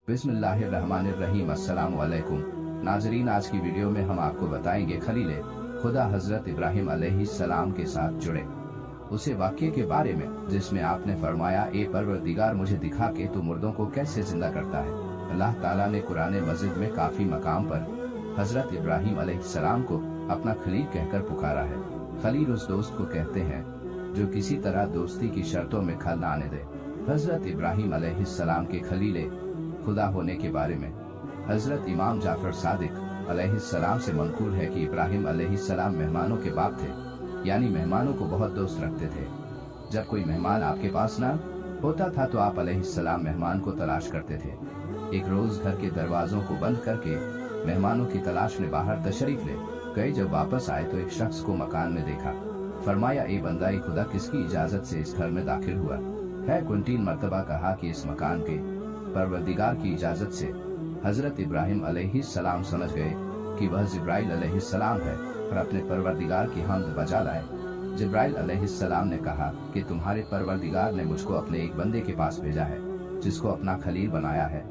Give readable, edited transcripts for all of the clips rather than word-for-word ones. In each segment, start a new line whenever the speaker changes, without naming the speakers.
बिस्मिल्लाहिर्रहमानिर्रहीम। अस्सलाम वालेकुम नाजरीन, आज की वीडियो में हम आपको बताएंगे खलील खुदा हजरत इब्राहिम अलैहिस्सलाम के साथ जुड़े उसे वाक्य के बारे में जिसमें आपने फरमाया, ए परवरदिगार मुझे दिखा के तू मुर्दों को कैसे जिंदा करता है। अल्लाह ताला ने कुरान मजिद में काफी मकाम पर हजरत इब्राहिम अलैहिस्सलाम को अपना खलील कहकर पुकारा है। खलील उस दोस्त को कहते हैं जो किसी तरह दोस्ती की शर्तों में खल न आने दे। हजरत इब्राहिम अलैहिस्सलाम के खलील खुदा होने के बारे में हजरत इमाम जाफर सादिक अलैहिस्सलाम से मंकूल है कि इब्राहिम अलैहिस्सलाम मेहमानों के बाप थे, यानी मेहमानों को बहुत दोस्त रखते थे। जब कोई मेहमान आपके पास ना होता था तो आप अलैहिस्सलाम मेहमान को तलाश करते थे। एक रोज घर के दरवाजों को बंद करके मेहमानों की तलाश में बाहर तशरीफ ले गए। जब वापस आए तो एक शख्स को मकान में देखा। फरमाया, ए बंदा खुदा किसकी इजाजत से इस घर में दाखिल हुआ है? 29 मरतबा कहा कि इस मकान के परवरदिगार की इजाजत से। हजरत इब्राहिम अलैहिस्सलाम समझ गए कि वह जिब्राइल अलैहिस्सलाम है और अपने परवरदिगार की हम्द बजा लाए। जिब्राइल अलैहिस्सलाम ने कहा कि तुम्हारे परवरदिगार ने मुझको अपने एक बंदे के पास भेजा है जिसको अपना खलील बनाया है।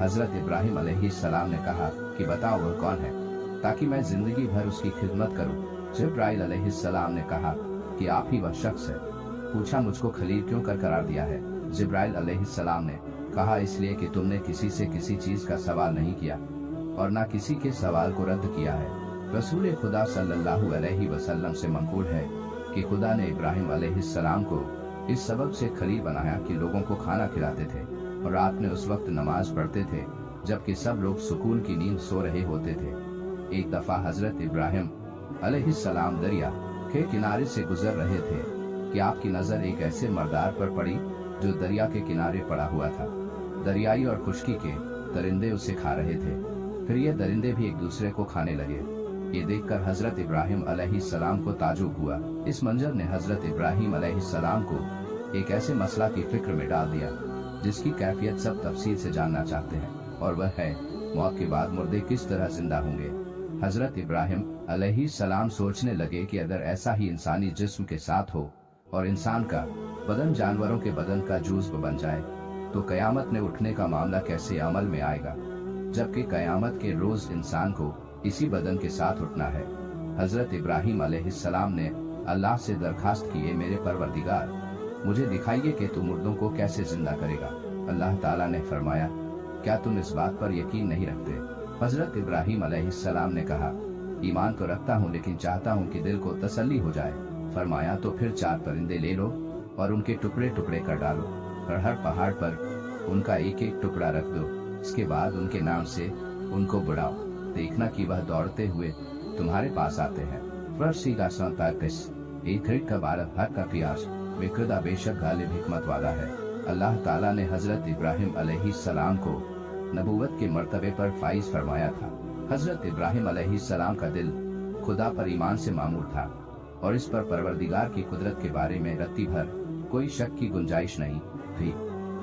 हजरत इब्राहिम अलैहिस्सलाम ने कहा कि बताओ वह कौन है, ताकि मैं जिंदगी भर उसकी खिदमत करूं। जिब्राइल अलैहिस्सलाम ने कहा कि आप ही वह शख्स है। पूछा, मुझको खलील क्यों कर करार दिया है? जिब्राइल अलैहिस्सलाम ने कहा, इसलिए कि तुमने किसी से किसी चीज का सवाल नहीं किया और ना किसी के सवाल को रद्द किया है। रसूल खुदा सल्लल्लाहु अलैहि वसल्लम से मंकूल है कि खुदा ने इब्राहिम अलैहिस्सलाम को इस सबब से खलील बनाया कि लोगों को खाना खिलाते थे और रात में उस वक्त नमाज पढ़ते थे जबकि सब लोग सुकून की नींद सो रहे होते थे। एक दफा हजरत इब्राहिम अलैहिस्सलाम दरिया के किनारे से गुजर रहे थे कि आपकी नजर एक ऐसे मर्दार पर पड़ी जो दरिया के किनारे पड़ा हुआ था। दरियाई और खुश्की के दरिंदे उसे खा रहे थे, फिर ये दरिंदे भी एक दूसरे को खाने लगे। ये देखकर हजरत इब्राहिम अलैहिस्सलाम को ताजुब हुआ। इस मंजर ने हजरत इब्राहिम अलैहिस्सलाम को एक ऐसे मसला की फिक्र में डाल दिया जिसकी कैफियत सब तफसील से जानना चाहते हैं, और वह है मौत के बाद मुर्दे किस तरह जिंदा होंगे। हजरत इब्राहिम अलैहिस्सलाम सोचने लगे कि अगर ऐसा ही इंसानी जिस्म के साथ हो और इंसान का बदन जानवरों के बदन का जूज़ बन जाए तो कयामत में उठने का मामला कैसे अमल में आएगा, जबकि कयामत के रोज इंसान को इसी बदन के साथ उठना है। हजरत इब्राहिम अलैहिस्सलाम ने अल्लाह से दरखास्त की, ए मेरे परवरदिगार मुझे दिखाइए कि तू मुर्दों को कैसे जिंदा करेगा। अल्लाह ताला ने फरमाया, क्या तुम इस बात पर यकीन नहीं रखते? हजरत इब्राहिम अलैहिस्सलाम ने कहा, ईमान तो रखता हूँ लेकिन चाहता हूँ कि दिल को तसल्ली हो जाए। फरमाया, तो फिर 4 परिंदे ले लो और उनके टुकड़े टुकड़े कर डालो और हर पहाड़ पर उनका एक एक टुकड़ा रख दो। इसके बाद उनके नाम से उनको बुलाओ, देखना कि वह दौड़ते हुए तुम्हारे पास आते हैं। फर्सी का 37 एक का 12 हर का प्यास विक्रदा बेशक गालिब हिकमत वाला है। अल्लाह ताला ने हजरत इब्राहिम अलैहिस्सलाम को नबूवत के मर्तबे पर फाइज फरमाया था। हजरत इब्राहिम अलैहिस्सलाम का दिल खुदा पर ईमान से मामूर था और इस पर परवरदिगार की कुदरत के बारे में रत्ती भर कोई शक की गुंजाइश नहीं थी।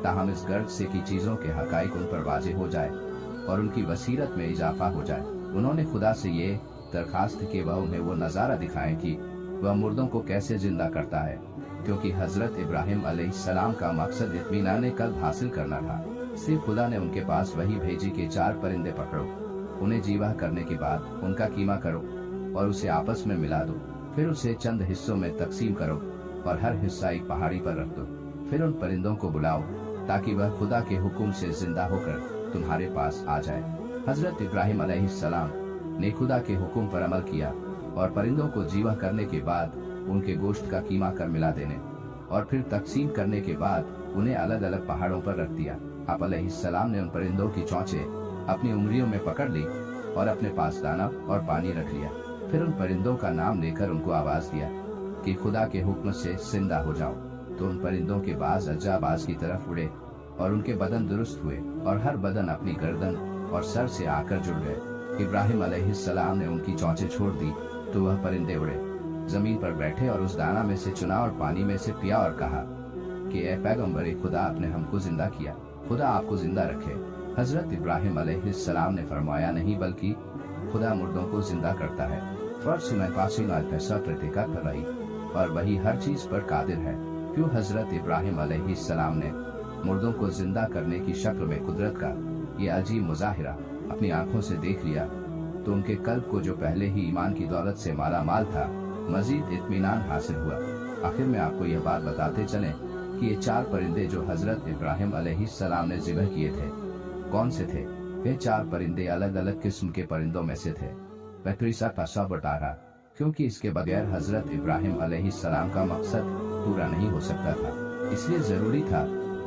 ताहम इस गर्ज से कि चीजों के हकाइक उन पर वाज़ेह हो जाए और उनकी बसीरत में इजाफा हो जाए, उन्होंने खुदा से ये दरखास्त कि वह उन्हें वो नज़ारा दिखाएं कि वह मुर्दों को कैसे जिंदा करता है, क्योंकि हजरत इब्राहिम अलैहिस्सलाम का मकसद इत्मीनान कल्ब हासिल करना था। सिर्फ खुदा ने उनके पास वही भेजी कि 4 परिंदे पकड़ो, उन्हें जीवा करने के बाद उनका कीमा करो और उसे आपस में मिला दो, फिर उसे चंद हिस्सों में तकसीम करो और हर हिस्सा एक पहाड़ी पर रख दो। फिर उन परिंदों को बुलाओ ताकि वह खुदा के हुक्म से जिंदा होकर तुम्हारे पास आ जाए। हजरत इब्राहिम अलैहिस्सलाम ने खुदा के हुक्म पर अमल किया और परिंदों को जीवा करने के बाद उनके गोश्त का कीमा कर मिला देने और फिर तकसीम करने के बाद उन्हें अलग अलग पहाड़ों पर रख दिया। आप अलैहिस्सलाम ने उन परिंदों की चोंचें अपनी उंगलियों में पकड़ ली और अपने पास दाना और पानी रख लिया। फिर उन परिंदों का नाम लेकर उनको आवाज दिया कि खुदा के हुक्म से जिंदा हो जाओ। तो उन परिंदों के बाज अज्जाबाज की तरफ उड़े और उनके बदन दुरुस्त हुए और हर बदन अपनी गर्दन और सर से आकर जुड़ गए। इब्राहिम अलैहिस्सलाम ने उनकी चोंचें छोड़ दी तो वह परिंदे उड़े, जमीन पर बैठे और उस दाना में से चुना और पानी में से पिया और कहा कि ए पैगम्बर खुदा, आपने हमको जिंदा किया, खुदा आपको जिंदा रखे। हजरत इब्राहिम अलैहिस्सलाम ने फरमाया, नहीं बल्कि खुदा मुर्दों को जिंदा करता है। फर्श में कर रही और वही हर चीज पर कादिर है। क्यों हजरत इब्राहिम अलैहिस्सलाम ने मुर्दों को जिंदा करने की शक्ल में कुदरत का ये अजीब मुजाहिरा अपनी आंखों से देख लिया तो उनके कल्ब को जो पहले ही ईमान की दौलत से माला माल था मजीद इत्मीनान हासिल हुआ। आखिर में आपको यह बात बताते चलें कि ये 4 परिंदे जो हजरत इब्राहिम अलैहिस्सलाम ने ज़िबह किए थे कौन से थे? वे 4 परिंदे अलग अलग किस्म के परिंदों में से थे। पैतरीसा का सब बटारा, क्योंकि इसके बगैर हजरत इब्राहिम अलैहिस्सलाम का मकसद पूरा नहीं हो सकता था, इसलिए जरूरी था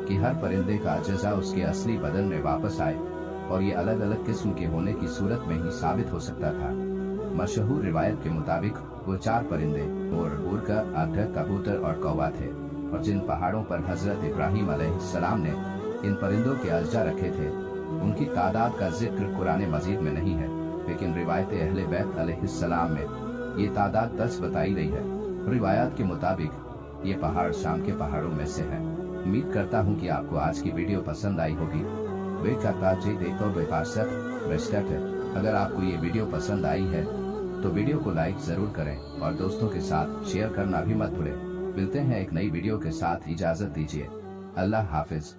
कि हर परिंदे का अज्जा उसके असली बदन में वापस आए और ये अलग अलग किस्म के होने की सूरत में ही साबित हो सकता था। मशहूर रिवायत के मुताबिक वो 4 परिंदे उड़का, आठक, कबूतर और कौवा थे और जिन पहाड़ों पर हजरत इब्राहिम अलैहिस्सलाम ने इन परिंदों के अज्जा रखे थे उनकी तादाद का जिक्र कुरान मजीद में नहीं है, लेकिन रिवायत अहले बैत अलैहिस्सलाम में ये तादाद 10 बताई गई है। रिवायात के मुताबिक ये पहाड़ शाम के पहाड़ों में से है। उम्मीद करता हूँ कि आपको आज की वीडियो पसंद आई होगी। अगर आपको ये वीडियो पसंद आई है तो वीडियो को लाइक जरूर करें और दोस्तों के साथ शेयर करना भी मत भूलें। मिलते हैं एक नई वीडियो के साथ, इजाजत दीजिए। अल्लाह हाफिज।